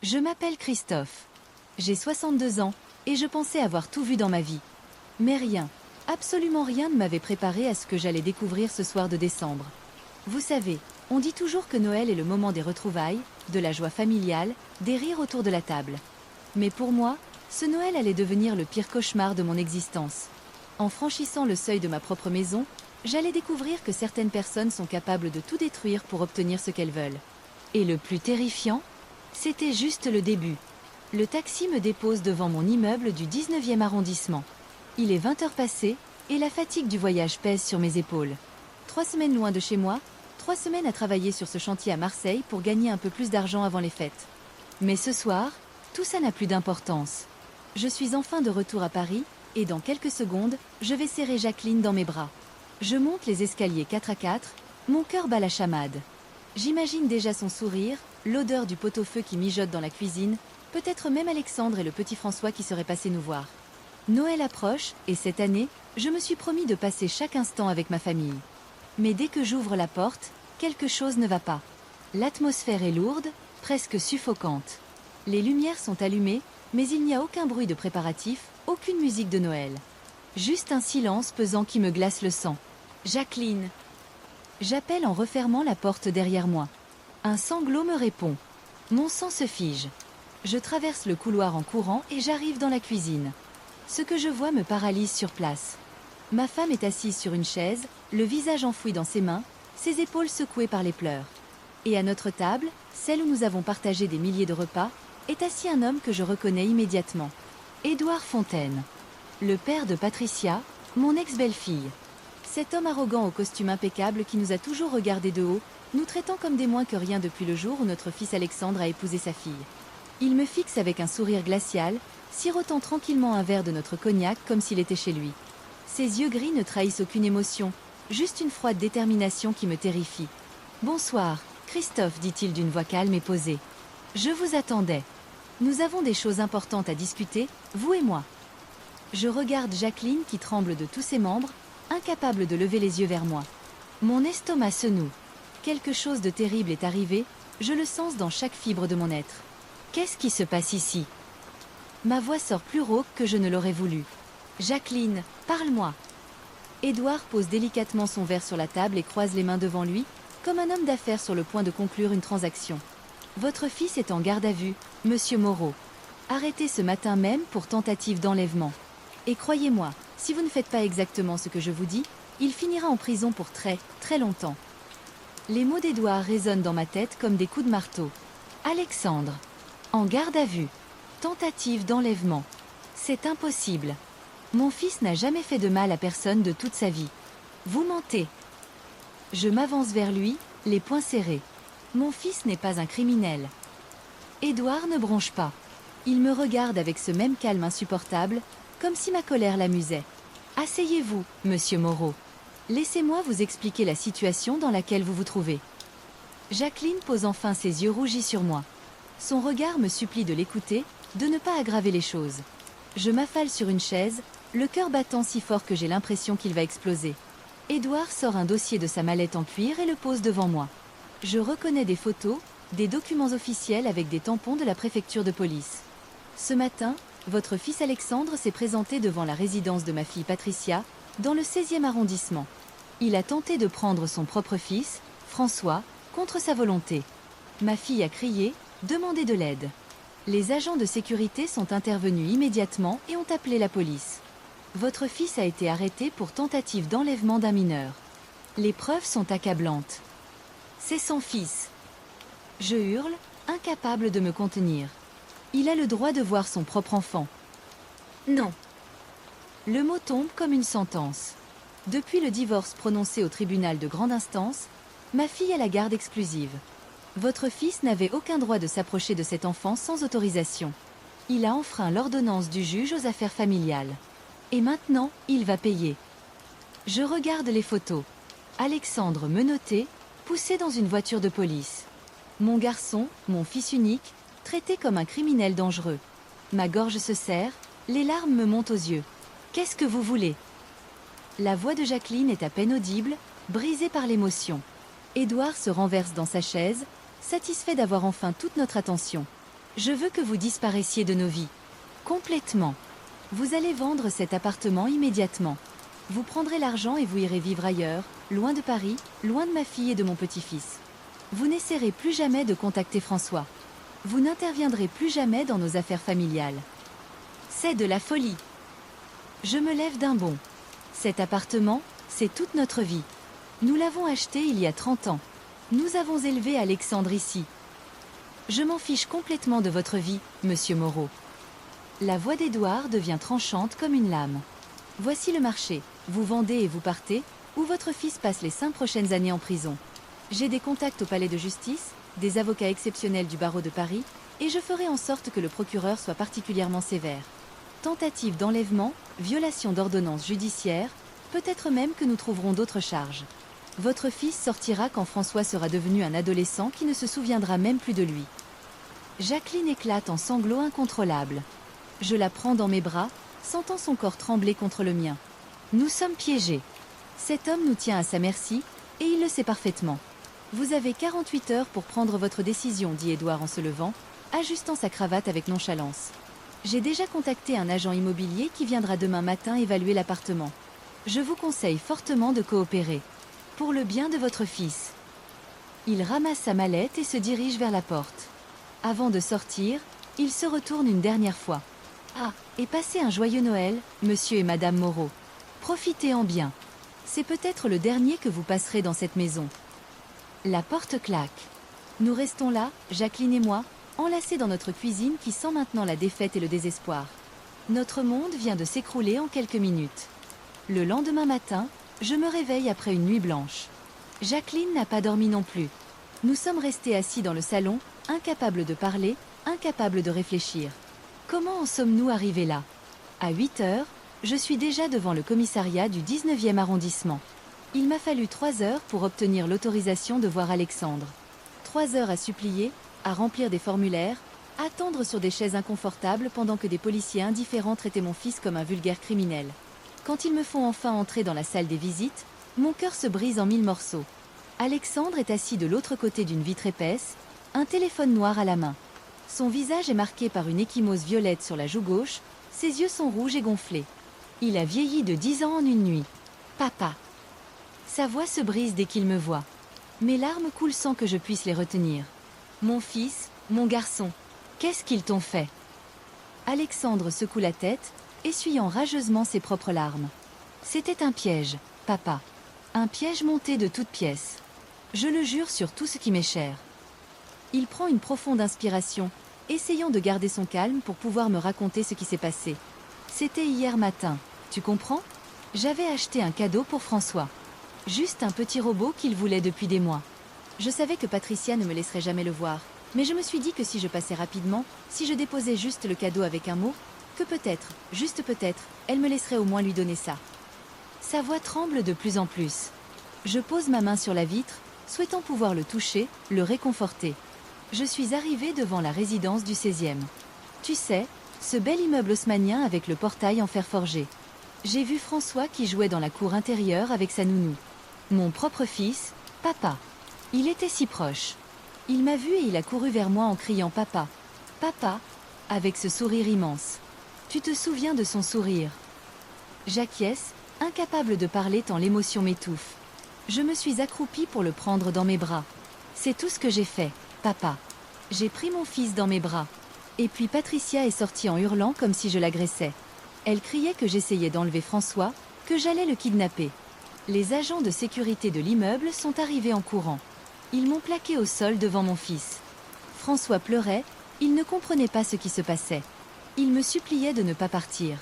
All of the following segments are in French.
Je m'appelle Christophe. J'ai 62 ans et je pensais avoir tout vu dans ma vie. Mais rien, absolument rien ne m'avait préparé à ce que j'allais découvrir ce soir de décembre. Vous savez, on dit toujours que Noël est le moment des retrouvailles, de la joie familiale, des rires autour de la table. Mais pour moi, ce Noël allait devenir le pire cauchemar de mon existence. En franchissant le seuil de ma propre maison, j'allais découvrir que certaines personnes sont capables de tout détruire pour obtenir ce qu'elles veulent. Et le plus terrifiant, c'était juste le début. Le taxi me dépose devant mon immeuble du 19e arrondissement. Il est 20 heures passées, et la fatigue du voyage pèse sur mes épaules. 3 semaines loin de chez moi, 3 semaines à travailler sur ce chantier à Marseille pour gagner un peu plus d'argent avant les fêtes. Mais ce soir, tout ça n'a plus d'importance. Je suis enfin de retour à Paris, et dans quelques secondes, je vais serrer Jacqueline dans mes bras. Je monte les escaliers 4 à 4, mon cœur bat la chamade. J'imagine déjà son sourire, l'odeur du pot-au-feu qui mijote dans la cuisine, peut-être même Alexandre et le petit François qui seraient passés nous voir. Noël approche, et cette année, je me suis promis de passer chaque instant avec ma famille. Mais dès que j'ouvre la porte, quelque chose ne va pas. L'atmosphère est lourde, presque suffocante. Les lumières sont allumées, mais il n'y a aucun bruit de préparatif, aucune musique de Noël. Juste un silence pesant qui me glace le sang. Jacqueline. J'appelle en refermant la porte derrière moi. Un sanglot me répond. Mon sang se fige. Je traverse le couloir en courant et j'arrive dans la cuisine. Ce que je vois me paralyse sur place. Ma femme est assise sur une chaise, le visage enfoui dans ses mains, ses épaules secouées par les pleurs. Et à notre table, celle où nous avons partagé des milliers de repas, est assis un homme que je reconnais immédiatement. Édouard Fontaine. Le père de Patricia, mon ex-belle-fille. Cet homme arrogant au costume impeccable qui nous a toujours regardés de haut, nous traitant comme des moins que rien depuis le jour où notre fils Alexandre a épousé sa fille. Il me fixe avec un sourire glacial, sirotant tranquillement un verre de notre cognac comme s'il était chez lui. Ses yeux gris ne trahissent aucune émotion, juste une froide détermination qui me terrifie. « Bonsoir, Christophe, dit-il d'une voix calme et posée. Je vous attendais. Nous avons des choses importantes à discuter, vous et moi. » Je regarde Jacqueline qui tremble de tous ses membres, incapable de lever les yeux vers moi. Mon estomac se noue. Quelque chose de terrible est arrivé, je le sens dans chaque fibre de mon être. Qu'est-ce qui se passe ici? Ma voix sort plus rauque que je ne l'aurais voulu. Jacqueline, parle-moi. Édouard pose délicatement son verre sur la table et croise les mains devant lui, comme un homme d'affaires sur le point de conclure une transaction. Votre fils est en garde à vue, monsieur Moreau. Arrêté ce matin même pour tentative d'enlèvement. Et croyez-moi, si vous ne faites pas exactement ce que je vous dis, il finira en prison pour très, très longtemps. Les mots d'Édouard résonnent dans ma tête comme des coups de marteau. Alexandre. En garde à vue. Tentative d'enlèvement. C'est impossible. Mon fils n'a jamais fait de mal à personne de toute sa vie. Vous mentez. Je m'avance vers lui, les poings serrés. Mon fils n'est pas un criminel. Édouard ne bronche pas. Il me regarde avec ce même calme insupportable, comme si ma colère l'amusait. Asseyez-vous, monsieur Moreau. Laissez-moi vous expliquer la situation dans laquelle vous vous trouvez. Jacqueline pose enfin ses yeux rougis sur moi. Son regard me supplie de l'écouter, de ne pas aggraver les choses. Je m'affale sur une chaise, le cœur battant si fort que j'ai l'impression qu'il va exploser. Édouard sort un dossier de sa mallette en cuir et le pose devant moi. Je reconnais des photos, des documents officiels avec des tampons de la préfecture de police. Ce matin, votre fils Alexandre s'est présenté devant la résidence de ma fille Patricia, dans le 16e arrondissement. Il a tenté de prendre son propre fils, François, contre sa volonté. Ma fille a crié, demandé de l'aide. Les agents de sécurité sont intervenus immédiatement et ont appelé la police. Votre fils a été arrêté pour tentative d'enlèvement d'un mineur. Les preuves sont accablantes. C'est son fils. Je hurle, incapable de me contenir. Il a le droit de voir son propre enfant. Non. Le mot tombe comme une sentence. Depuis le divorce prononcé au tribunal de grande instance, ma fille a la garde exclusive. Votre fils n'avait aucun droit de s'approcher de cet enfant sans autorisation. Il a enfreint l'ordonnance du juge aux affaires familiales. Et maintenant, il va payer. Je regarde les photos. Alexandre menotté, poussé dans une voiture de police. Mon garçon, mon fils unique, traité comme un criminel dangereux. Ma gorge se serre, les larmes me montent aux yeux. Qu'est-ce que vous voulez? La voix de Jacqueline est à peine audible, brisée par l'émotion. Édouard se renverse dans sa chaise, satisfait d'avoir enfin toute notre attention. Je veux que vous disparaissiez de nos vies. Complètement. Vous allez vendre cet appartement immédiatement. Vous prendrez l'argent et vous irez vivre ailleurs, loin de Paris, loin de ma fille et de mon petit-fils. Vous n'essaierez plus jamais de contacter François. Vous n'interviendrez plus jamais dans nos affaires familiales. C'est de la folie. Je me lève d'un bond. Cet appartement, c'est toute notre vie. Nous l'avons acheté il y a 30 ans. Nous avons élevé Alexandre ici. Je m'en fiche complètement de votre vie, monsieur Moreau. La voix d'Édouard devient tranchante comme une lame. Voici le marché. Vous vendez et vous partez, ou votre fils passe les 5 prochaines années en prison. J'ai des contacts au palais de justice, des avocats exceptionnels du barreau de Paris, et je ferai en sorte que le procureur soit particulièrement sévère. Tentative d'enlèvement, violation d'ordonnances judiciaires, peut-être même que nous trouverons d'autres charges. Votre fils sortira quand François sera devenu un adolescent qui ne se souviendra même plus de lui. Jacqueline éclate en sanglots incontrôlables. Je la prends dans mes bras, sentant son corps trembler contre le mien. Nous sommes piégés. Cet homme nous tient à sa merci, et il le sait parfaitement. Vous avez 48 heures pour prendre votre décision, dit Édouard en se levant, ajustant sa cravate avec nonchalance. J'ai déjà contacté un agent immobilier qui viendra demain matin évaluer l'appartement. Je vous conseille fortement de coopérer. Pour le bien de votre fils. Il ramasse sa mallette et se dirige vers la porte. Avant de sortir, il se retourne une dernière fois. Ah, et passez un joyeux Noël, monsieur et madame Moreau. Profitez-en bien. C'est peut-être le dernier que vous passerez dans cette maison. La porte claque. Nous restons là, Jacqueline et moi, enlacés dans notre cuisine qui sent maintenant la défaite et le désespoir. Notre monde vient de s'écrouler en quelques minutes. Le lendemain matin, je me réveille après une nuit blanche. Jacqueline n'a pas dormi non plus. Nous sommes restés assis dans le salon, incapables de parler, incapables de réfléchir. Comment en sommes-nous arrivés là? À 8 heures, je suis déjà devant le commissariat du 19e arrondissement. Il m'a fallu 3 heures pour obtenir l'autorisation de voir Alexandre. 3 heures à supplier, à remplir des formulaires, attendre sur des chaises inconfortables pendant que des policiers indifférents traitaient mon fils comme un vulgaire criminel. Quand ils me font enfin entrer dans la salle des visites, mon cœur se brise en 1000 morceaux. Alexandre est assis de l'autre côté d'une vitre épaisse, un téléphone noir à la main. Son visage est marqué par une ecchymose violette sur la joue gauche, ses yeux sont rouges et gonflés. Il a vieilli de 10 ans en une nuit. Papa. Sa voix se brise dès qu'il me voit. Mes larmes coulent sans que je puisse les retenir. Mon fils, mon garçon, qu'est-ce qu'ils t'ont fait? Alexandre secoue la tête, essuyant rageusement ses propres larmes. C'était un piège, papa. Un piège monté de toutes pièces. Je le jure sur tout ce qui m'est cher. Il prend une profonde inspiration, essayant de garder son calme pour pouvoir me raconter ce qui s'est passé. C'était hier matin, tu comprends? J'avais acheté un cadeau pour François. Juste un petit robot qu'il voulait depuis des mois. Je savais que Patricia ne me laisserait jamais le voir, mais je me suis dit que si je passais rapidement, si je déposais juste le cadeau avec un mot, que peut-être, juste peut-être, elle me laisserait au moins lui donner ça. Sa voix tremble de plus en plus. Je pose ma main sur la vitre, souhaitant pouvoir le toucher, le réconforter. Je suis arrivée devant la résidence du 16e. Tu sais, ce bel immeuble haussmannien avec le portail en fer forgé. J'ai vu François qui jouait dans la cour intérieure avec sa nounou. Mon propre fils, papa. Il était si proche. Il m'a vu et il a couru vers moi en criant papa. Papa, avec ce sourire immense. Tu te souviens de son sourire? J'acquiesce, incapable de parler tant l'émotion m'étouffe. Je me suis accroupie pour le prendre dans mes bras. C'est tout ce que j'ai fait, papa. J'ai pris mon fils dans mes bras. Et puis Patricia est sortie en hurlant comme si je l'agressais. Elle criait que j'essayais d'enlever François, que j'allais le kidnapper. Les agents de sécurité de l'immeuble sont arrivés en courant. Ils m'ont plaqué au sol devant mon fils. François pleurait, il ne comprenait pas ce qui se passait. Il me suppliait de ne pas partir.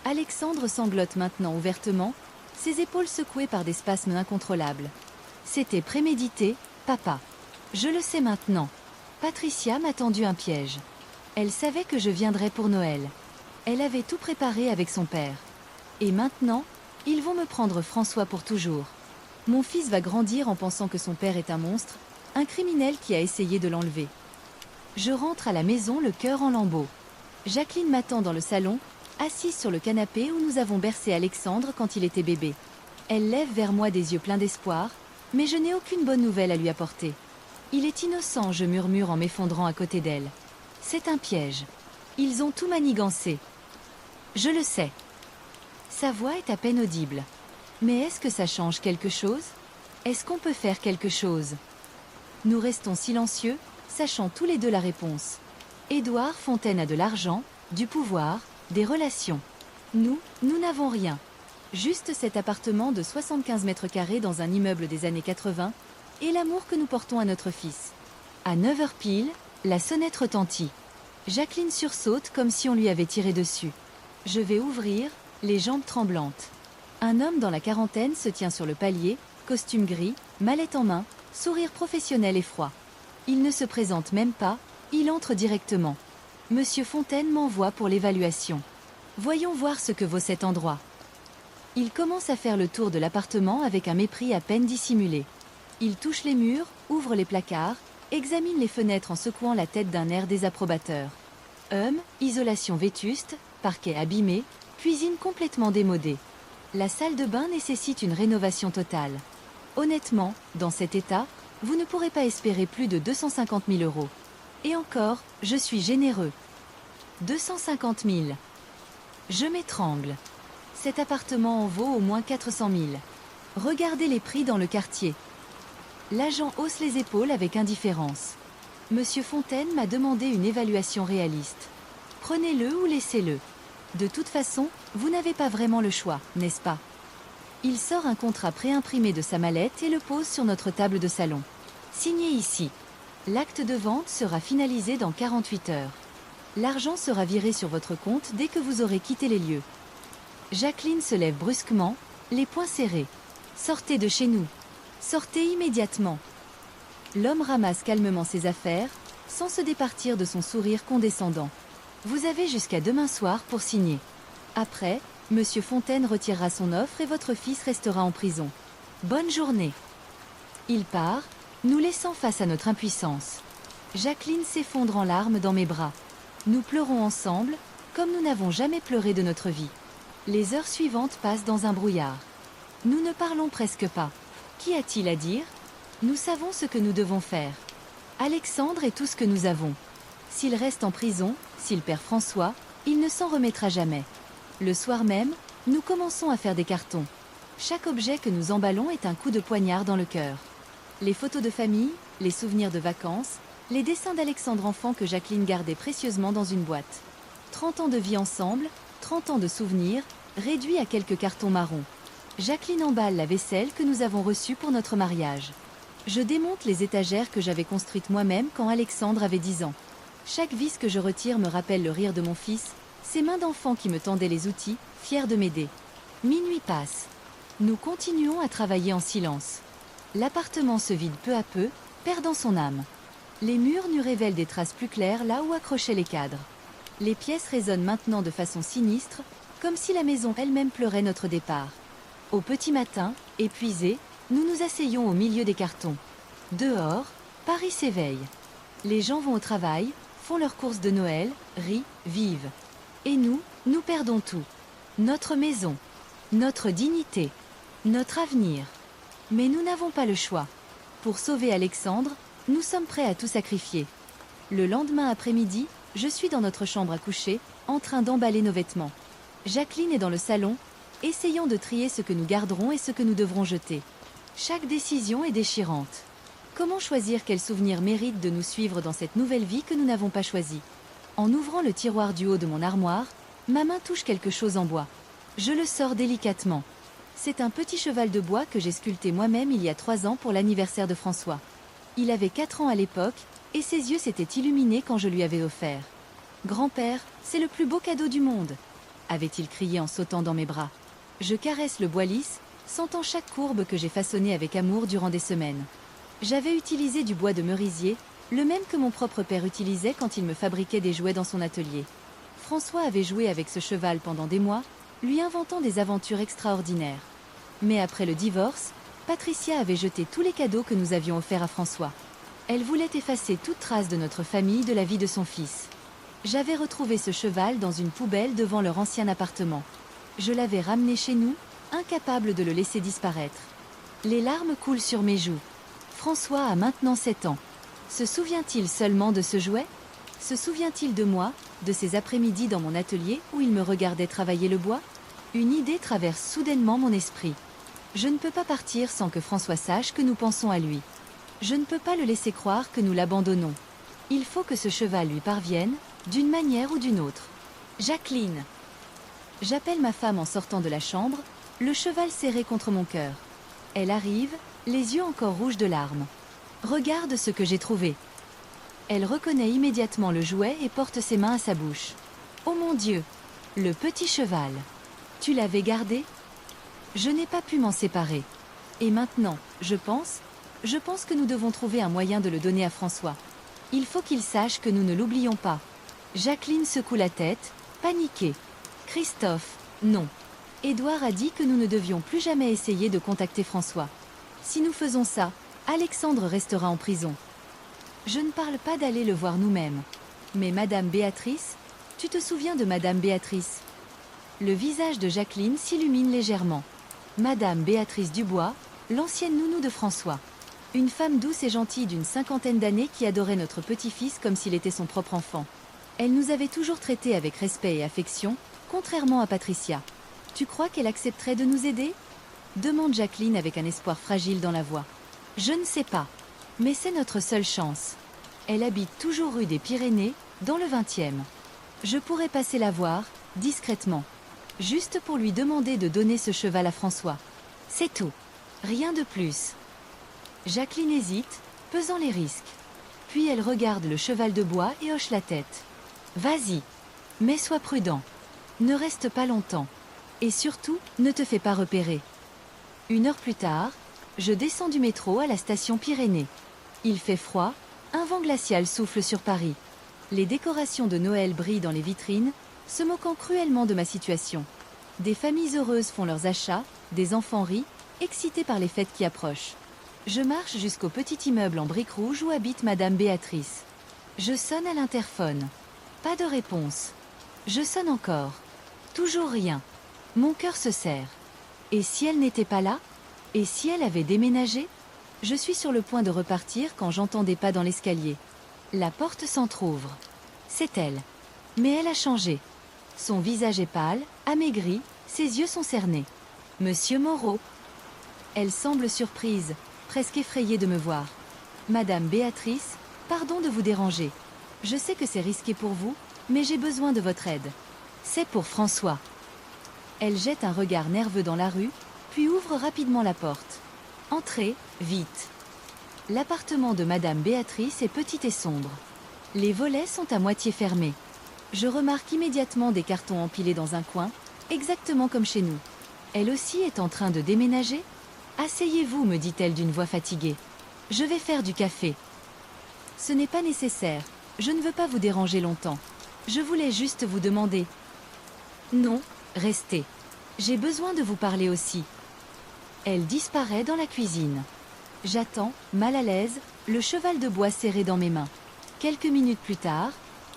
Alexandre sanglote maintenant ouvertement, ses épaules secouées par des spasmes incontrôlables. C'était prémédité, papa. Je le sais maintenant. Patricia m'a tendu un piège. Elle savait que je viendrais pour Noël. Elle avait tout préparé avec son père. Et maintenant, ils vont me prendre François pour toujours. Mon fils va grandir en pensant que son père est un monstre, un criminel qui a essayé de l'enlever. Je rentre à la maison le cœur en lambeaux. Jacqueline m'attend dans le salon, assise sur le canapé où nous avons bercé Alexandre quand il était bébé. Elle lève vers moi des yeux pleins d'espoir, mais je n'ai aucune bonne nouvelle à lui apporter. Il est innocent, je murmure en m'effondrant à côté d'elle. C'est un piège. Ils ont tout manigancé. Je le sais. Sa voix est à peine audible. Mais est-ce que ça change quelque chose? Est-ce qu'on peut faire quelque chose? Nous restons silencieux, sachant tous les deux la réponse. Édouard Fontaine a de l'argent, du pouvoir, des relations. Nous n'avons rien. Juste cet appartement de 75 mètres carrés dans un immeuble des années 80, et l'amour que nous portons à notre fils. À 9 heures pile, la sonnette retentit. Jacqueline sursaute comme si on lui avait tiré dessus. Je vais ouvrir, les jambes tremblantes. Un homme dans la quarantaine se tient sur le palier, costume gris, mallette en main, sourire professionnel et froid. Il ne se présente même pas, il entre directement. Monsieur Fontaine m'envoie pour l'évaluation. Voyons voir ce que vaut cet endroit. Il commence à faire le tour de l'appartement avec un mépris à peine dissimulé. Il touche les murs, ouvre les placards, examine les fenêtres en secouant la tête d'un air désapprobateur. Isolation vétuste, parquet abîmé, cuisine complètement démodée. La salle de bain nécessite une rénovation totale. Honnêtement, dans cet état, vous ne pourrez pas espérer plus de 250 000 euros. Et encore, je suis généreux. 250 000. Je m'étrangle. Cet appartement en vaut au moins 400 000. Regardez les prix dans le quartier. L'agent hausse les épaules avec indifférence. Monsieur Fontaine m'a demandé une évaluation réaliste. Prenez-le ou laissez-le. De toute façon, vous n'avez pas vraiment le choix, n'est-ce pas? Il sort un contrat préimprimé de sa mallette et le pose sur notre table de salon. Signez ici. L'acte de vente sera finalisé dans 48 heures. L'argent sera viré sur votre compte dès que vous aurez quitté les lieux. Jacqueline se lève brusquement, les poings serrés. Sortez de chez nous. Sortez immédiatement. L'homme ramasse calmement ses affaires, sans se départir de son sourire condescendant. Vous avez jusqu'à demain soir pour signer. Après, Monsieur Fontaine retirera son offre et votre fils restera en prison. Bonne journée. Il part, nous laissant face à notre impuissance. Jacqueline s'effondre en larmes dans mes bras. Nous pleurons ensemble, comme nous n'avons jamais pleuré de notre vie. Les heures suivantes passent dans un brouillard. Nous ne parlons presque pas. Qu'y a-t-il à dire? Nous savons ce que nous devons faire. Alexandre est tout ce que nous avons. S'il reste en prison, s'il perd François, il ne s'en remettra jamais. Le soir même, nous commençons à faire des cartons. Chaque objet que nous emballons est un coup de poignard dans le cœur. Les photos de famille, les souvenirs de vacances, les dessins d'Alexandre enfant que Jacqueline gardait précieusement dans une boîte. 30 ans de vie ensemble, 30 ans de souvenirs, réduits à quelques cartons marrons. Jacqueline emballe la vaisselle que nous avons reçue pour notre mariage. Je démonte les étagères que j'avais construites moi-même quand Alexandre avait 10 ans. Chaque vis que je retire me rappelle le rire de mon fils, ses mains d'enfant qui me tendaient les outils, fiers de m'aider. Minuit passe. Nous continuons à travailler en silence. L'appartement se vide peu à peu, perdant son âme. Les murs nous révèlent des traces plus claires là où accrochaient les cadres. Les pièces résonnent maintenant de façon sinistre, comme si la maison elle-même pleurait notre départ. Au petit matin, épuisés, nous nous asseyons au milieu des cartons. Dehors, Paris s'éveille. Les gens vont au travail, font leurs courses de Noël, rient, vivent. Et nous perdons tout. Notre maison, notre dignité, notre avenir. Mais nous n'avons pas le choix. Pour sauver Alexandre, nous sommes prêts à tout sacrifier. Le lendemain après-midi, je suis dans notre chambre à coucher, en train d'emballer nos vêtements. Jacqueline est dans le salon, essayant de trier ce que nous garderons et ce que nous devrons jeter. Chaque décision est déchirante. Comment choisir quel souvenir mérite de nous suivre dans cette nouvelle vie que nous n'avons pas choisie? En ouvrant le tiroir du haut de mon armoire, ma main touche quelque chose en bois. Je le sors délicatement. C'est un petit cheval de bois que j'ai sculpté moi-même il y a 3 ans pour l'anniversaire de François. Il avait 4 ans à l'époque, et ses yeux s'étaient illuminés quand je lui avais offert. « Grand-père, c'est le plus beau cadeau du monde !» avait-il crié en sautant dans mes bras. Je caresse le bois lisse, sentant chaque courbe que j'ai façonnée avec amour durant des semaines. J'avais utilisé du bois de merisier, le même que mon propre père utilisait quand il me fabriquait des jouets dans son atelier. François avait joué avec ce cheval pendant des mois, lui inventant des aventures extraordinaires. Mais après le divorce, Patricia avait jeté tous les cadeaux que nous avions offerts à François. Elle voulait effacer toute trace de notre famille de la vie de son fils. J'avais retrouvé ce cheval dans une poubelle devant leur ancien appartement. Je l'avais ramené chez nous, incapable de le laisser disparaître. Les larmes coulent sur mes joues. François a maintenant 7 ans. Se souvient-il seulement de ce jouet? Se souvient-il de moi, de ces après-midi dans mon atelier où il me regardait travailler le bois? Une idée traverse soudainement mon esprit. Je ne peux pas partir sans que François sache que nous pensons à lui. Je ne peux pas le laisser croire que nous l'abandonnons. Il faut que ce cheval lui parvienne, d'une manière ou d'une autre. Jacqueline. J'appelle ma femme en sortant de la chambre, le cheval serré contre mon cœur. Elle arrive, les yeux encore rouges de larmes. Regarde ce que j'ai trouvé. Elle reconnaît immédiatement le jouet et porte ses mains à sa bouche. Oh mon Dieu! Le petit cheval. Tu l'avais gardé? Je n'ai pas pu m'en séparer. Et maintenant, je pense que nous devons trouver un moyen de le donner à François. Il faut qu'il sache que nous ne l'oublions pas. Jacqueline secoue la tête, paniquée. Christophe, non. Édouard a dit que nous ne devions plus jamais essayer de contacter François. Si nous faisons ça, Alexandre restera en prison. Je ne parle pas d'aller le voir nous-mêmes. Mais Madame Béatrice, tu te souviens de Madame Béatrice? Le visage de Jacqueline s'illumine légèrement. Madame Béatrice Dubois, l'ancienne nounou de François. Une femme douce et gentille d'une 50aine d'années qui adorait notre petit-fils comme s'il était son propre enfant. Elle nous avait toujours traités avec respect et affection, contrairement à Patricia. Tu crois qu'elle accepterait de nous aider? Demande Jacqueline avec un espoir fragile dans la voix. Je ne sais pas. Mais c'est notre seule chance. Elle habite toujours rue des Pyrénées, dans le 20e. Je pourrais passer la voir, discrètement. Juste pour lui demander de donner ce cheval à François. C'est tout. Rien de plus. Jacqueline hésite, pesant les risques. Puis elle regarde le cheval de bois et hoche la tête. Vas-y. Mais sois prudent. Ne reste pas longtemps. Et surtout, ne te fais pas repérer. 1 heure plus tard, je descends du métro à la station Pyrénées. Il fait froid, un vent glacial souffle sur Paris. Les décorations de Noël brillent dans les vitrines, se moquant cruellement de ma situation. Des familles heureuses font leurs achats, des enfants rient, excités par les fêtes qui approchent. Je marche jusqu'au petit immeuble en briques rouges où habite Madame Béatrice. Je sonne à l'interphone. Pas de réponse. Je sonne encore. Toujours rien. Mon cœur se serre. Et si elle n'était pas là? Et si elle avait déménagé? Je suis sur le point de repartir quand j'entends des pas dans l'escalier. La porte s'entr'ouvre. C'est elle. Mais elle a changé. Son visage est pâle, amaigri, ses yeux sont cernés. Monsieur Moreau. Elle semble surprise, presque effrayée de me voir. Madame Béatrice, pardon de vous déranger. Je sais que c'est risqué pour vous, mais j'ai besoin de votre aide. C'est pour François. Elle jette un regard nerveux dans la rue, puis ouvre rapidement la porte. Entrez, vite. L'appartement de Madame Béatrice est petit et sombre. Les volets sont à moitié fermés. Je remarque immédiatement des cartons empilés dans un coin, exactement comme chez nous. Elle aussi est en train de déménager? Asseyez-vous, me dit-elle d'une voix fatiguée. Je vais faire du café. Ce n'est pas nécessaire, je ne veux pas vous déranger longtemps. Je voulais juste vous demander. Non, restez. J'ai besoin de vous parler aussi. Elle disparaît dans la cuisine. J'attends, mal à l'aise, le cheval de bois serré dans mes mains. Quelques minutes plus tard,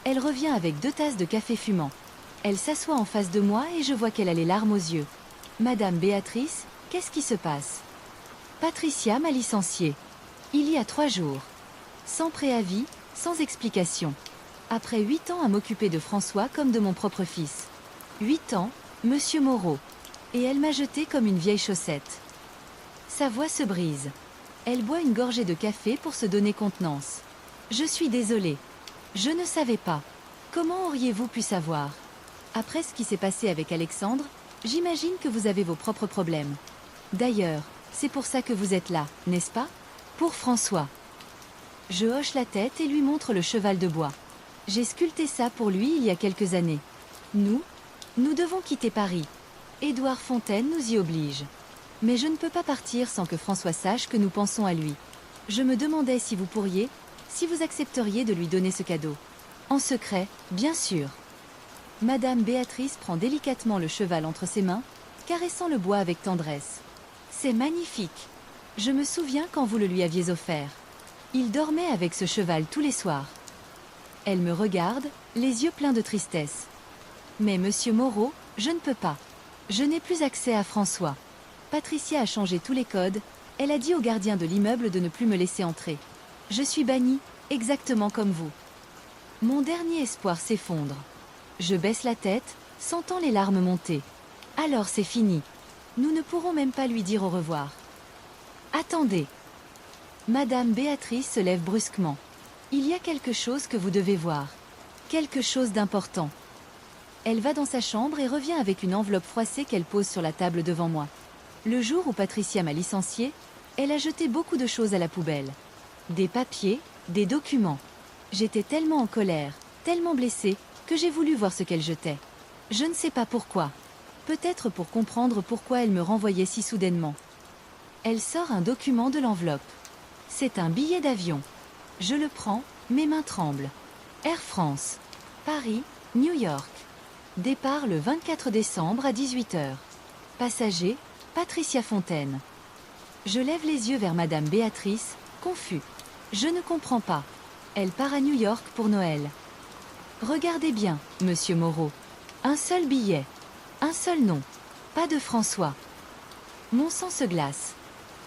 elle revient avec 2 tasses de café fumant. Elle s'assoit en face de moi et je vois qu'elle a les larmes aux yeux. Madame Béatrice, qu'est-ce qui se passe? Patricia m'a licenciée. Il y a 3 jours. Sans préavis, sans explication. Après 8 ans à m'occuper de François comme de mon propre fils. 8 ans, Monsieur Moreau. Et elle m'a jetée comme une vieille chaussette. Sa voix se brise. Elle boit une gorgée de café pour se donner contenance. Je suis désolée. Je ne savais pas. Comment auriez-vous pu savoir? Après ce qui s'est passé avec Alexandre, j'imagine que vous avez vos propres problèmes. D'ailleurs, c'est pour ça que vous êtes là, n'est-ce pas? Pour François. Je hoche la tête et lui montre le cheval de bois. J'ai sculpté ça pour lui il y a quelques années. Nous devons quitter Paris. Édouard Fontaine nous y oblige. Mais je ne peux pas partir sans que François sache que nous pensons à lui. Je me demandais si vous accepteriez de lui donner ce cadeau. En secret, bien sûr. Madame Béatrice prend délicatement le cheval entre ses mains, caressant le bois avec tendresse. C'est magnifique. Je me souviens quand vous le lui aviez offert. Il dormait avec ce cheval tous les soirs. Elle me regarde, les yeux pleins de tristesse. Mais Monsieur Moreau, je ne peux pas. Je n'ai plus accès à François. Patricia a changé tous les codes, elle a dit au gardien de l'immeuble de ne plus me laisser entrer. Je suis bannie, exactement comme vous. Mon dernier espoir s'effondre. Je baisse la tête, sentant les larmes monter. Alors c'est fini. Nous ne pourrons même pas lui dire au revoir. Attendez. Madame Béatrice se lève brusquement. Il y a quelque chose que vous devez voir. Quelque chose d'important. Elle va dans sa chambre et revient avec une enveloppe froissée qu'elle pose sur la table devant moi. Le jour où Patricia m'a licenciée, elle a jeté beaucoup de choses à la poubelle. Des papiers, des documents. J'étais tellement en colère, tellement blessée, que j'ai voulu voir ce qu'elle jetait. Je ne sais pas pourquoi. Peut-être pour comprendre pourquoi elle me renvoyait si soudainement. Elle sort un document de l'enveloppe. C'est un billet d'avion. Je le prends, mes mains tremblent. Air France. Paris, New York. Départ le 24 décembre à 18 h. Passager, Patricia Fontaine. Je lève les yeux vers Madame Béatrice, confus. Je ne comprends pas. Elle part à New York pour Noël. Regardez bien, Monsieur Moreau. Un seul billet. Un seul nom. Pas de François. Mon sang se glace.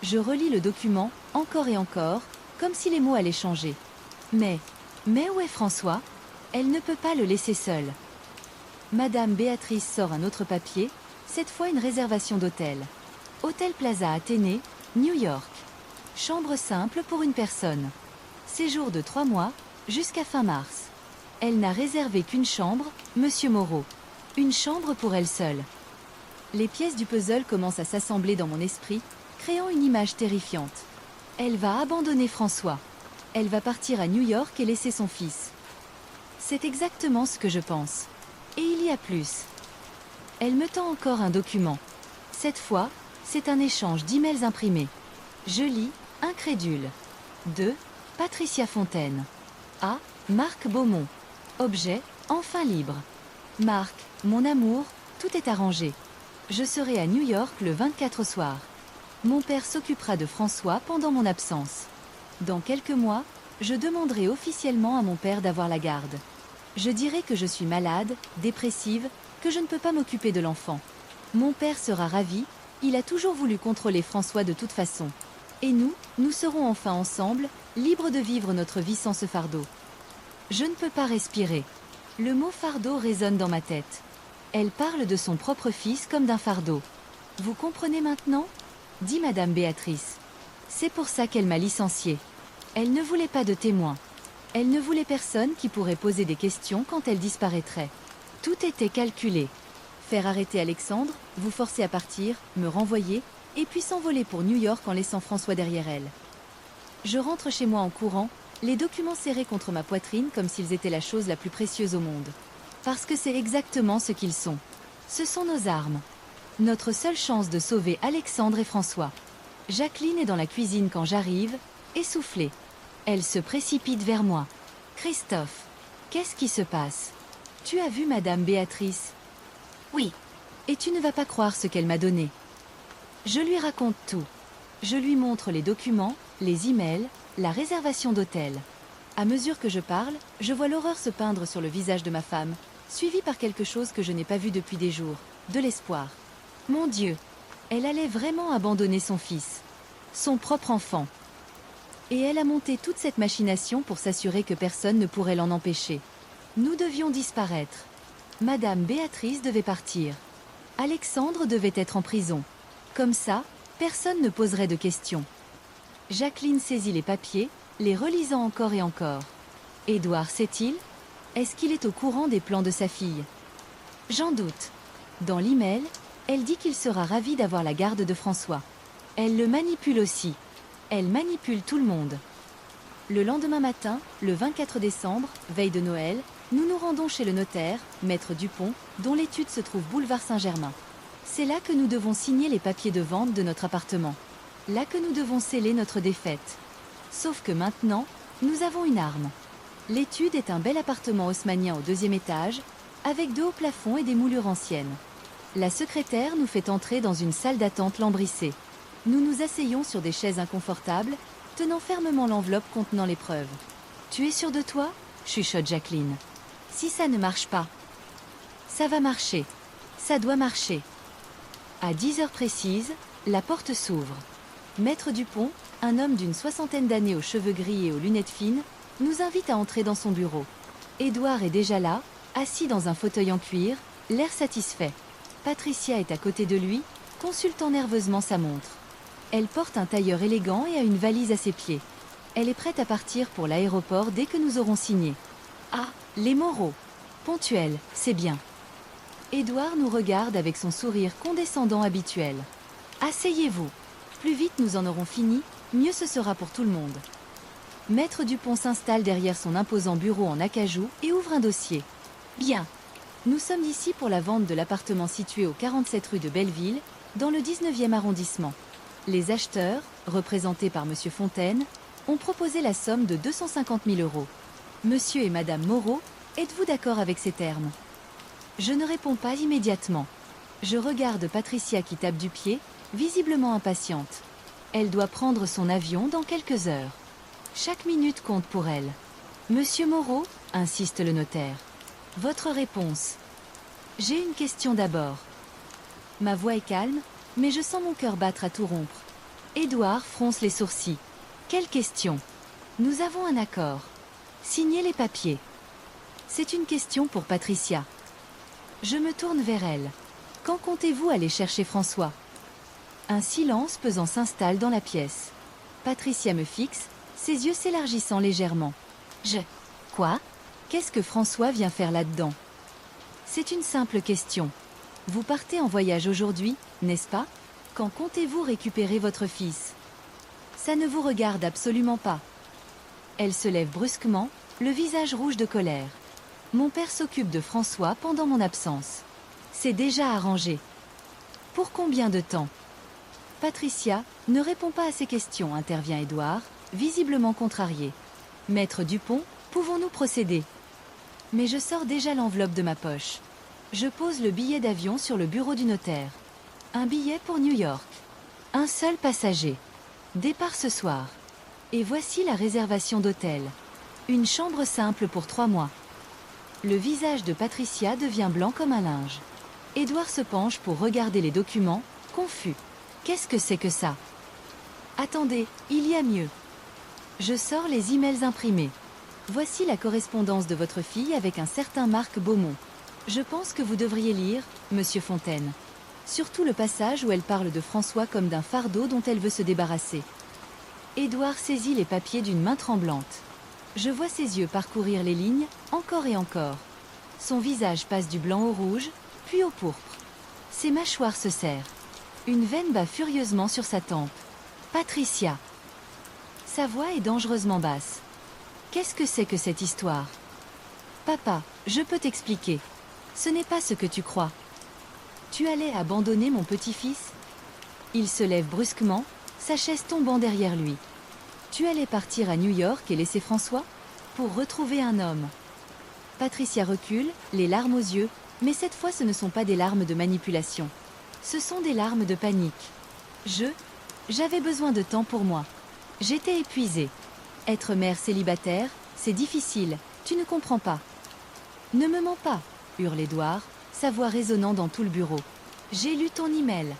Je relis le document, encore et encore, comme si les mots allaient changer. Mais où est François? Elle ne peut pas le laisser seul. Madame Béatrice sort un autre papier, cette fois une réservation d'hôtel. Hôtel Plaza Athénée, New York. Chambre simple pour une personne. Séjour de 3 mois, jusqu'à fin mars. Elle n'a réservé qu'une chambre, Monsieur Moreau. Une chambre pour elle seule. Les pièces du puzzle commencent à s'assembler dans mon esprit, créant une image terrifiante. Elle va abandonner François. Elle va partir à New York et laisser son fils. C'est exactement ce que je pense. Et il y a plus. Elle me tend encore un document. Cette fois, c'est un échange d'emails imprimés. Je lis, incrédule. De Patricia Fontaine. À Marc Beaumont. Objet, enfin libre. Marc, mon amour, tout est arrangé. Je serai à New York le 24 au soir. Mon père s'occupera de François pendant mon absence. Dans quelques mois, je demanderai officiellement à mon père d'avoir la garde. Je dirai que je suis malade, dépressive, que je ne peux pas m'occuper de l'enfant. Mon père sera ravi, il a toujours voulu contrôler François de toute façon. Et nous serons enfin ensemble, libres de vivre notre vie sans ce fardeau. Je ne peux pas respirer. Le mot fardeau résonne dans ma tête. Elle parle de son propre fils comme d'un fardeau. Vous comprenez maintenant? Dit Madame Béatrice. C'est pour ça qu'elle m'a licenciée. Elle ne voulait pas de témoins. Elle ne voulait personne qui pourrait poser des questions quand elle disparaîtrait. Tout était calculé. Faire arrêter Alexandre, vous forcer à partir, me renvoyer, et puis s'envoler pour New York en laissant François derrière elle. Je rentre chez moi en courant, les documents serrés contre ma poitrine comme s'ils étaient la chose la plus précieuse au monde. Parce que c'est exactement ce qu'ils sont. Ce sont nos armes. Notre seule chance de sauver Alexandre et François. Jacqueline est dans la cuisine quand j'arrive, essoufflée. Elle se précipite vers moi. Christophe, qu'est-ce qui se passe? Tu as vu Madame Béatrice? Oui. Et tu ne vas pas croire ce qu'elle m'a donné. Je lui raconte tout. Je lui montre les documents, les emails, la réservation d'hôtel. À mesure que je parle, je vois l'horreur se peindre sur le visage de ma femme, suivie par quelque chose que je n'ai pas vu depuis des jours, de l'espoir. Mon Dieu, elle allait vraiment abandonner son fils, son propre enfant. Et elle a monté toute cette machination pour s'assurer que personne ne pourrait l'en empêcher. Nous devions disparaître. Madame Béatrice devait partir. Alexandre devait être en prison. Comme ça, personne ne poserait de questions. Jacqueline saisit les papiers, les relisant encore et encore. Édouard sait-il? Est-ce qu'il est au courant des plans de sa fille? J'en doute. Dans l'email, elle dit qu'il sera ravi d'avoir la garde de François. Elle le manipule aussi. Elle manipule tout le monde. Le lendemain matin, le 24 décembre, veille de Noël, nous nous rendons chez le notaire, Maître Dupont, dont l'étude se trouve boulevard Saint-Germain. C'est là que nous devons signer les papiers de vente de notre appartement. Là que nous devons sceller notre défaite. Sauf que maintenant, nous avons une arme. L'étude est un bel appartement haussmannien au 2e étage, avec de hauts plafonds et des moulures anciennes. La secrétaire nous fait entrer dans une salle d'attente lambrissée. Nous nous asseyons sur des chaises inconfortables, tenant fermement l'enveloppe contenant les preuves. « Tu es sûre de toi ?» chuchote Jacqueline. « Si ça ne marche pas. »« Ça va marcher. Ça doit marcher. » À 10 heures précises, la porte s'ouvre. Maître Dupont, un homme d'une 60aine d'années aux cheveux gris et aux lunettes fines, nous invite à entrer dans son bureau. Édouard est déjà là, assis dans un fauteuil en cuir, l'air satisfait. Patricia est à côté de lui, consultant nerveusement sa montre. Elle porte un tailleur élégant et a une valise à ses pieds. Elle est prête à partir pour l'aéroport dès que nous aurons signé. Ah, les Moreau. Ponctuel, c'est bien. Édouard nous regarde avec son sourire condescendant habituel. Asseyez-vous. Plus vite nous en aurons fini, mieux ce sera pour tout le monde. Maître Dupont s'installe derrière son imposant bureau en acajou et ouvre un dossier. Bien. Nous sommes ici pour la vente de l'appartement situé au 47 rue de Belleville, dans le 19e arrondissement. Les acheteurs, représentés par Monsieur Fontaine, ont proposé la somme de 250 000 euros. Monsieur et Madame Moreau, êtes-vous d'accord avec ces termes? Je ne réponds pas immédiatement. Je regarde Patricia qui tape du pied, visiblement impatiente. Elle doit prendre son avion dans quelques heures. Chaque minute compte pour elle. Monsieur Moreau, insiste le notaire. Votre réponse. J'ai une question d'abord. Ma voix est calme, mais je sens mon cœur battre à tout rompre. Édouard fronce les sourcils. Quelle question? Nous avons un accord. Signez les papiers. C'est une question pour Patricia. Je me tourne vers elle. Quand comptez-vous aller chercher François? Un silence pesant s'installe dans la pièce. Patricia me fixe, ses yeux s'élargissant légèrement. Quoi? Qu'est-ce que François vient faire là-dedans? C'est une simple question. Vous partez en voyage aujourd'hui, n'est-ce pas? Quand comptez-vous récupérer votre fils? Ça ne vous regarde absolument pas. Elle se lève brusquement, le visage rouge de colère. Mon père s'occupe de François pendant mon absence. C'est déjà arrangé. Pour combien de temps? Patricia ne répond pas à ces questions, intervient Édouard, visiblement contrarié. Maître Dupont, pouvons-nous procéder? Mais je sors déjà l'enveloppe de ma poche. Je pose le billet d'avion sur le bureau du notaire. Un billet pour New York. Un seul passager. Départ ce soir. Et voici la réservation d'hôtel. Une chambre simple pour 3 mois. Le visage de Patricia devient blanc comme un linge. Édouard se penche pour regarder les documents, confus. Qu'est-ce que c'est que ça? Attendez, il y a mieux. Je sors les emails imprimés. Voici la correspondance de votre fille avec un certain Marc Beaumont. Je pense que vous devriez lire, Monsieur Fontaine. Surtout le passage où elle parle de François comme d'un fardeau dont elle veut se débarrasser. Édouard saisit les papiers d'une main tremblante. Je vois ses yeux parcourir les lignes, encore et encore. Son visage passe du blanc au rouge, puis au pourpre. Ses mâchoires se serrent. Une veine bat furieusement sur sa tempe. Patricia. Sa voix est dangereusement basse. Qu'est-ce que c'est que cette histoire? Papa, je peux t'expliquer. Ce n'est pas ce que tu crois. Tu allais abandonner mon petit-fils? Il se lève brusquement, sa chaise tombant derrière lui. Tu allais partir à New York et laisser François? Pour retrouver un homme. Patricia recule, les larmes aux yeux, mais cette fois ce ne sont pas des larmes de manipulation. Ce sont des larmes de panique. J'avais besoin de temps pour moi. J'étais épuisée. Être mère célibataire, c'est difficile, tu ne comprends pas. Ne me mens pas, hurle Édouard, sa voix résonnant dans tout le bureau. J'ai lu ton email.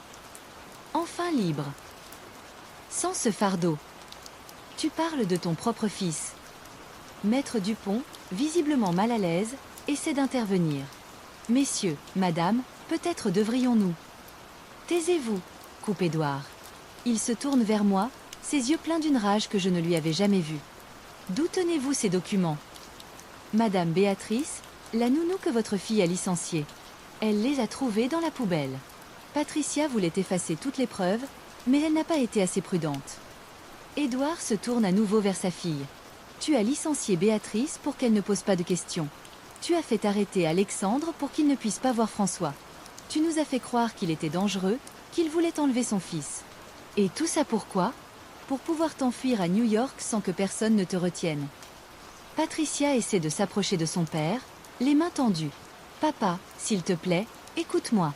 Enfin libre. Sans ce fardeau. Tu parles de ton propre fils. Maître Dupont, visiblement mal à l'aise, essaie d'intervenir. Messieurs, madame, peut-être devrions-nous. Taisez-vous, coupe Édouard. Il se tourne vers moi, ses yeux pleins d'une rage que je ne lui avais jamais vue. D'où tenez-vous ces documents? Madame Béatrice, la nounou que votre fille a licenciée. Elle les a trouvés dans la poubelle. Patricia voulait effacer toutes les preuves, mais elle n'a pas été assez prudente. Édouard se tourne à nouveau vers sa fille. Tu as licencié Béatrice pour qu'elle ne pose pas de questions. Tu as fait arrêter Alexandre pour qu'il ne puisse pas voir François. Tu nous as fait croire qu'il était dangereux, qu'il voulait enlever son fils. Et tout ça pourquoi? Pour pouvoir t'enfuir à New York sans que personne ne te retienne. Patricia essaie de s'approcher de son père, les mains tendues. Papa, s'il te plaît, écoute-moi.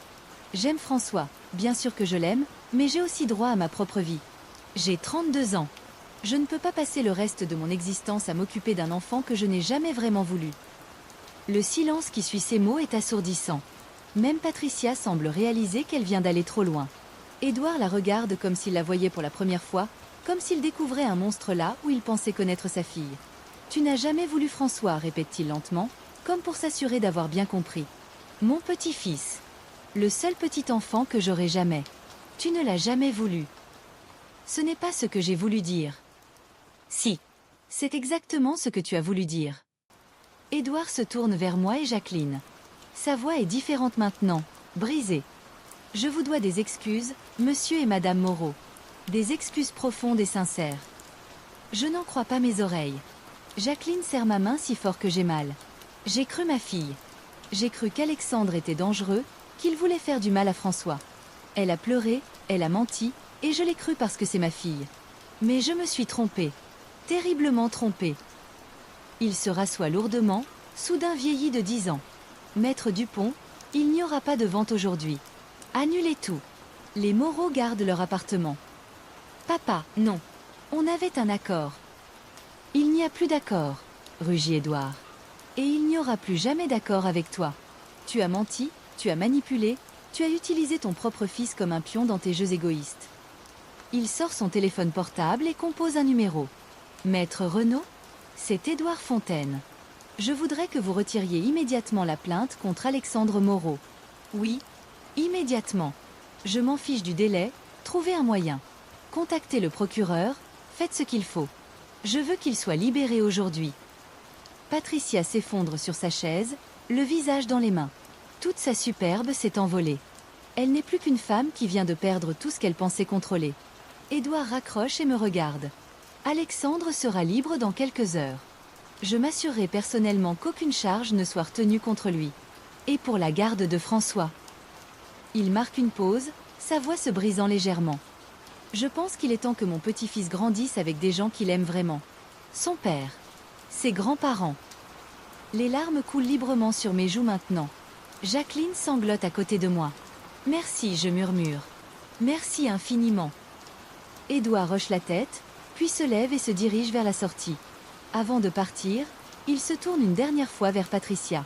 J'aime François, bien sûr que je l'aime, mais j'ai aussi droit à ma propre vie. J'ai 32 ans. Je ne peux pas passer le reste de mon existence à m'occuper d'un enfant que je n'ai jamais vraiment voulu. Le silence qui suit ces mots est assourdissant. Même Patricia semble réaliser qu'elle vient d'aller trop loin. Édouard la regarde comme s'il la voyait pour la première fois, comme s'il découvrait un monstre là où il pensait connaître sa fille. Tu n'as jamais voulu François, répète-t-il lentement, comme pour s'assurer d'avoir bien compris. Mon petit-fils. Le seul petit enfant que j'aurai jamais. Tu ne l'as jamais voulu. Ce n'est pas ce que j'ai voulu dire. Si. C'est exactement ce que tu as voulu dire. Édouard se tourne vers moi et Jacqueline. Sa voix est différente maintenant, brisée. Je vous dois des excuses, monsieur et madame Moreau. Des excuses profondes et sincères. Je n'en crois pas mes oreilles. Jacqueline serre ma main si fort que j'ai mal. J'ai cru ma fille. J'ai cru qu'Alexandre était dangereux, qu'il voulait faire du mal à François. Elle a pleuré, elle a menti, et je l'ai cru parce que c'est ma fille. Mais je me suis trompée. Terriblement trompée. Il se rassoit lourdement, soudain vieilli de 10 ans. Maître Dupont, il n'y aura pas de vente aujourd'hui. Annulez tout. Les Moreau gardent leur appartement. Papa, non. On avait un accord. Il n'y a plus d'accord, rugit Édouard. Et il n'y aura plus jamais d'accord avec toi. Tu as menti, tu as manipulé, tu as utilisé ton propre fils comme un pion dans tes jeux égoïstes. Il sort son téléphone portable et compose un numéro. Maître Renaud ? C'est Édouard Fontaine. Je voudrais que vous retiriez immédiatement la plainte contre Alexandre Moreau. Oui, immédiatement. Je m'en fiche du délai, trouvez un moyen. Contactez le procureur, faites ce qu'il faut. Je veux qu'il soit libéré aujourd'hui. Patricia s'effondre sur sa chaise, le visage dans les mains. Toute sa superbe s'est envolée. Elle n'est plus qu'une femme qui vient de perdre tout ce qu'elle pensait contrôler. Édouard raccroche et me regarde. Alexandre sera libre dans quelques heures. Je m'assurerai personnellement qu'aucune charge ne soit retenue contre lui. Et pour la garde de François. Il marque une pause, sa voix se brisant légèrement. Je pense qu'il est temps que mon petit-fils grandisse avec des gens qu'il aime vraiment. Son père. Ses grands-parents. Les larmes coulent librement sur mes joues maintenant. Jacqueline sanglote à côté de moi. Merci, je murmure. Merci infiniment. Édouard hoche la tête, puis se lève et se dirige vers la sortie. Avant de partir, il se tourne une dernière fois vers Patricia.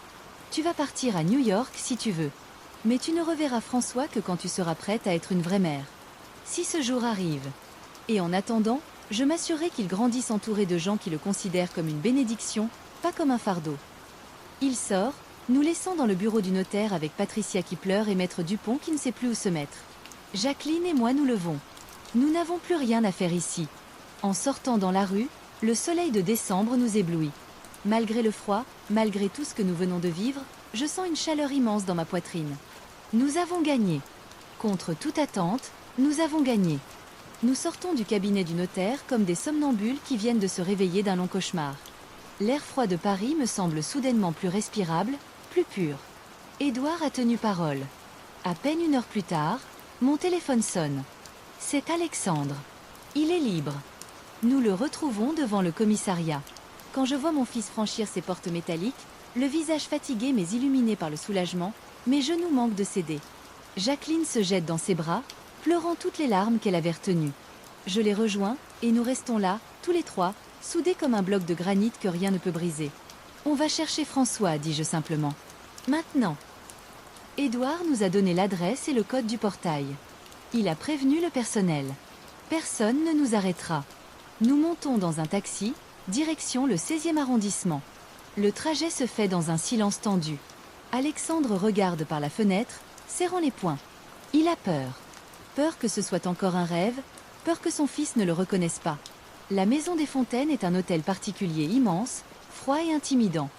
Tu vas partir à New York si tu veux. Mais tu ne reverras François que quand tu seras prête à être une vraie mère. Si ce jour arrive. Et en attendant, je m'assurerai qu'il grandisse entouré de gens qui le considèrent comme une bénédiction, pas comme un fardeau. Il sort, nous laissant dans le bureau du notaire avec Patricia qui pleure et Maître Dupont qui ne sait plus où se mettre. Jacqueline et moi nous levons. Nous n'avons plus rien à faire ici. En sortant dans la rue, le soleil de décembre nous éblouit. Malgré le froid, malgré tout ce que nous venons de vivre, je sens une chaleur immense dans ma poitrine. Nous avons gagné. Contre toute attente, nous avons gagné. Nous sortons du cabinet du notaire comme des somnambules qui viennent de se réveiller d'un long cauchemar. L'air froid de Paris me semble soudainement plus respirable, plus pur. Édouard a tenu parole. À peine 1 heure plus tard, mon téléphone sonne. C'est Alexandre. Il est libre. Nous le retrouvons devant le commissariat. Quand je vois mon fils franchir ces portes métalliques, le visage fatigué mais illuminé par le soulagement, mes genoux manquent de céder. Jacqueline se jette dans ses bras, pleurant toutes les larmes qu'elle avait retenues. Je les rejoins, et nous restons là, tous les trois, soudés comme un bloc de granit que rien ne peut briser. On va chercher François, dis-je simplement. Maintenant. Édouard nous a donné l'adresse et le code du portail. Il a prévenu le personnel. Personne ne nous arrêtera. Nous montons dans un taxi, direction le 16e arrondissement. Le trajet se fait dans un silence tendu. Alexandre regarde par la fenêtre, serrant les poings. Il a peur. Peur que ce soit encore un rêve, peur que son fils ne le reconnaisse pas. La Maison des Fontaines est un hôtel particulier immense, froid et intimidant.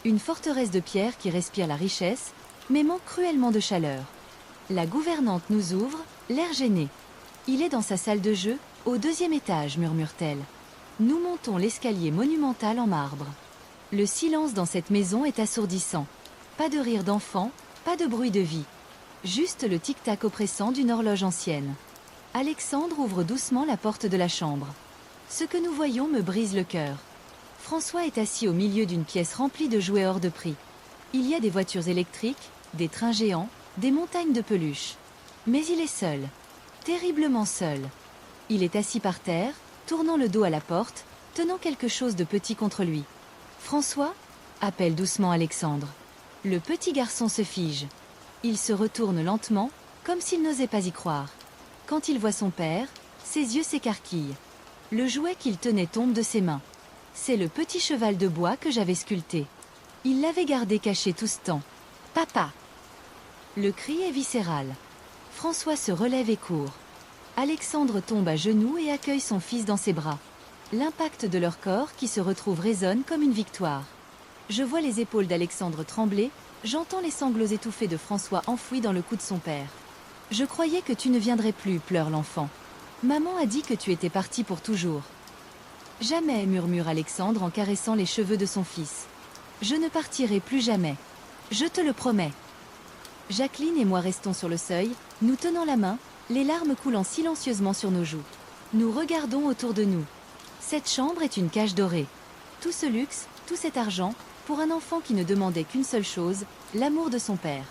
Une forteresse de pierre qui respire la richesse, mais manque cruellement de chaleur. La gouvernante nous ouvre, l'air gêné. Il est dans sa salle de jeu, au 2e étage, murmure-t-elle. Nous montons l'escalier monumental en marbre. Le silence dans cette maison est assourdissant. Pas de rire d'enfant, pas de bruit de vie. Juste le tic-tac oppressant d'une horloge ancienne. Alexandre ouvre doucement la porte de la chambre. Ce que nous voyons me brise le cœur. François est assis au milieu d'une pièce remplie de jouets hors de prix. Il y a des voitures électriques, des trains géants, des montagnes de peluches. Mais il est seul. Terriblement seul. Il est assis par terre, tournant le dos à la porte, tenant quelque chose de petit contre lui. « François » appelle doucement Alexandre. Le petit garçon se fige. Il se retourne lentement, comme s'il n'osait pas y croire. Quand il voit son père, ses yeux s'écarquillent. Le jouet qu'il tenait tombe de ses mains. C'est le petit cheval de bois que j'avais sculpté. Il l'avait gardé caché tout ce temps. Papa! Le cri est viscéral. François se relève et court. Alexandre tombe à genoux et accueille son fils dans ses bras. L'impact de leur corps qui se retrouve résonne comme une victoire. Je vois les épaules d'Alexandre trembler, j'entends les sanglots étouffés de François enfouis dans le cou de son père. Je croyais que tu ne viendrais plus, pleure l'enfant. Maman a dit que tu étais parti pour toujours. Jamais, murmure Alexandre en caressant les cheveux de son fils. Je ne partirai plus jamais. Je te le promets. Jacqueline et moi restons sur le seuil, nous tenant la main, les larmes coulant silencieusement sur nos joues. Nous regardons autour de nous. Cette chambre est une cage dorée. Tout ce luxe, tout cet argent, pour un enfant qui ne demandait qu'une seule chose, l'amour de son père.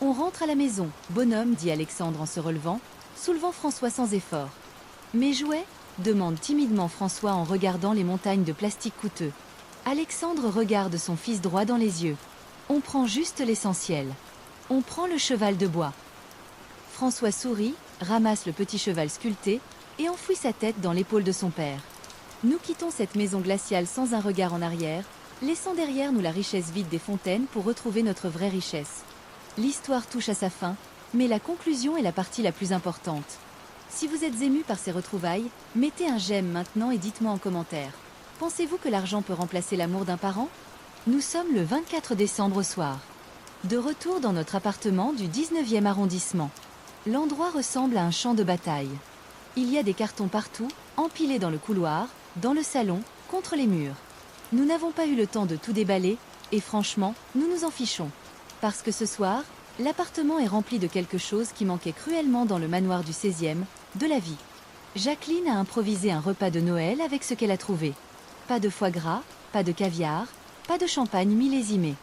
On rentre à la maison, bonhomme, dit Alexandre en se relevant, soulevant François sans effort. Mes jouets ? Demande timidement François en regardant les montagnes de plastique coûteux. Alexandre regarde son fils droit dans les yeux. On prend juste l'essentiel. On prend le cheval de bois. François sourit, ramasse le petit cheval sculpté et enfouit sa tête dans l'épaule de son père. Nous quittons cette maison glaciale sans un regard en arrière, laissant derrière nous la richesse vide des fontaines pour retrouver notre vraie richesse. L'histoire touche à sa fin, mais la conclusion est la partie la plus importante. Si vous êtes ému par ces retrouvailles, mettez un j'aime maintenant et dites-moi en commentaire. Pensez-vous que l'argent peut remplacer l'amour d'un parent ? Nous sommes le 24 décembre au soir. De retour dans notre appartement du 19e arrondissement. L'endroit ressemble à un champ de bataille. Il y a des cartons partout, empilés dans le couloir, dans le salon, contre les murs. Nous n'avons pas eu le temps de tout déballer, et franchement, nous nous en fichons. Parce que ce soir, l'appartement est rempli de quelque chose qui manquait cruellement dans le manoir du 16e, de la vie. Jacqueline a improvisé un repas de Noël avec ce qu'elle a trouvé. Pas de foie gras, pas de caviar, pas de champagne millésimé.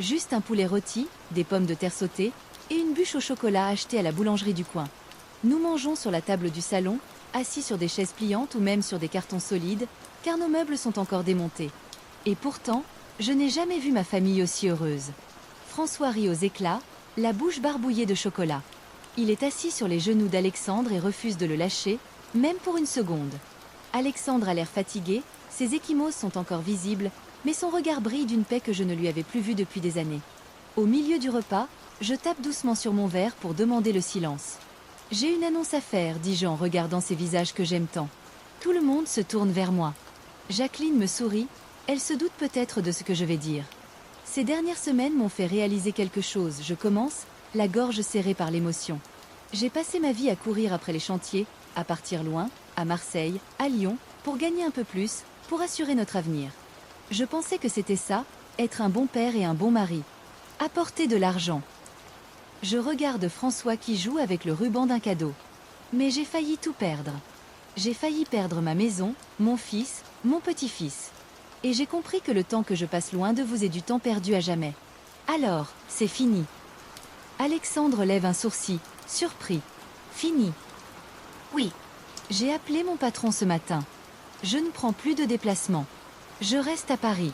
Juste un poulet rôti, des pommes de terre sautées, et une bûche au chocolat achetée à la boulangerie du coin. Nous mangeons sur la table du salon, assis sur des chaises pliantes ou même sur des cartons solides, car nos meubles sont encore démontés. Et pourtant, je n'ai jamais vu ma famille aussi heureuse. François rit aux éclats, la bouche barbouillée de chocolat. Il est assis sur les genoux d'Alexandre et refuse de le lâcher, même pour une seconde. Alexandre a l'air fatigué, ses ecchymoses sont encore visibles, mais son regard brille d'une paix que je ne lui avais plus vue depuis des années. Au milieu du repas, je tape doucement sur mon verre pour demander le silence. J'ai une annonce à faire, dis-je en regardant ces visages que j'aime tant. Tout le monde se tourne vers moi. Jacqueline me sourit, elle se doute peut-être de ce que je vais dire. Ces dernières semaines m'ont fait réaliser quelque chose, je commence, la gorge serrée par l'émotion. J'ai passé ma vie à courir après les chantiers, à partir loin, à Marseille, à Lyon, pour gagner un peu plus, pour assurer notre avenir. Je pensais que c'était ça, être un bon père et un bon mari. Apporter de l'argent. Je regarde François qui joue avec le ruban d'un cadeau. Mais j'ai failli tout perdre. J'ai failli perdre ma maison, mon fils, mon petit-fils. Et j'ai compris que le temps que je passe loin de vous est du temps perdu à jamais. Alors, c'est fini. Alexandre lève un sourcil, surpris. Fini. Oui. J'ai appelé mon patron ce matin. Je ne prends plus de déplacement. Je reste à Paris.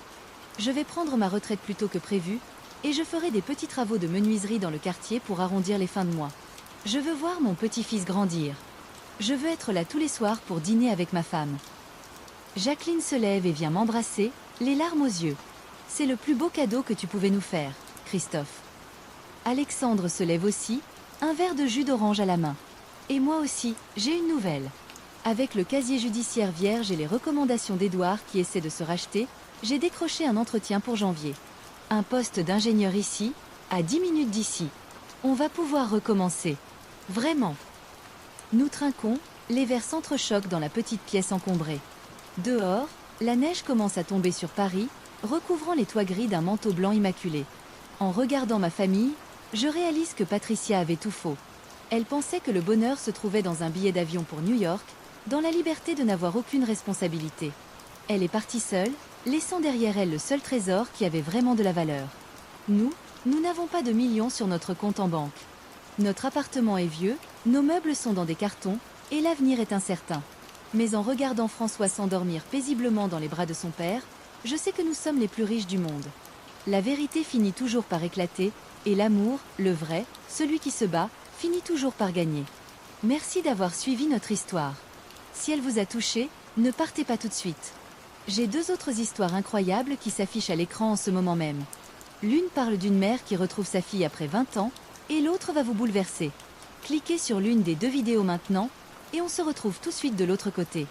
Je vais prendre ma retraite plus tôt que prévu, et je ferai des petits travaux de menuiserie dans le quartier pour arrondir les fins de mois. Je veux voir mon petit-fils grandir. Je veux être là tous les soirs pour dîner avec ma femme. Jacqueline se lève et vient m'embrasser, les larmes aux yeux. C'est le plus beau cadeau que tu pouvais nous faire, Christophe. Alexandre se lève aussi, un verre de jus d'orange à la main. Et moi aussi, j'ai une nouvelle. Avec le casier judiciaire vierge et les recommandations d'Édouard qui essaie de se racheter, j'ai décroché un entretien pour janvier. Un poste d'ingénieur ici, à 10 minutes d'ici. On va pouvoir recommencer. Vraiment. Nous trinquons, les verres s'entrechoquent dans la petite pièce encombrée. Dehors, la neige commence à tomber sur Paris, recouvrant les toits gris d'un manteau blanc immaculé. En regardant ma famille, je réalise que Patricia avait tout faux. Elle pensait que le bonheur se trouvait dans un billet d'avion pour New York, dans la liberté de n'avoir aucune responsabilité. Elle est partie seule, laissant derrière elle le seul trésor qui avait vraiment de la valeur. Nous n'avons pas de millions sur notre compte en banque. Notre appartement est vieux, nos meubles sont dans des cartons, et l'avenir est incertain. Mais en regardant François s'endormir paisiblement dans les bras de son père, je sais que nous sommes les plus riches du monde. La vérité finit toujours par éclater, et l'amour, le vrai, celui qui se bat, finit toujours par gagner. Merci d'avoir suivi notre histoire. Si elle vous a touché, ne partez pas tout de suite. J'ai deux autres histoires incroyables qui s'affichent à l'écran en ce moment même. L'une parle d'une mère qui retrouve sa fille après 20 ans, et l'autre va vous bouleverser. Cliquez sur l'une des deux vidéos maintenant, et on se retrouve tout de suite de l'autre côté.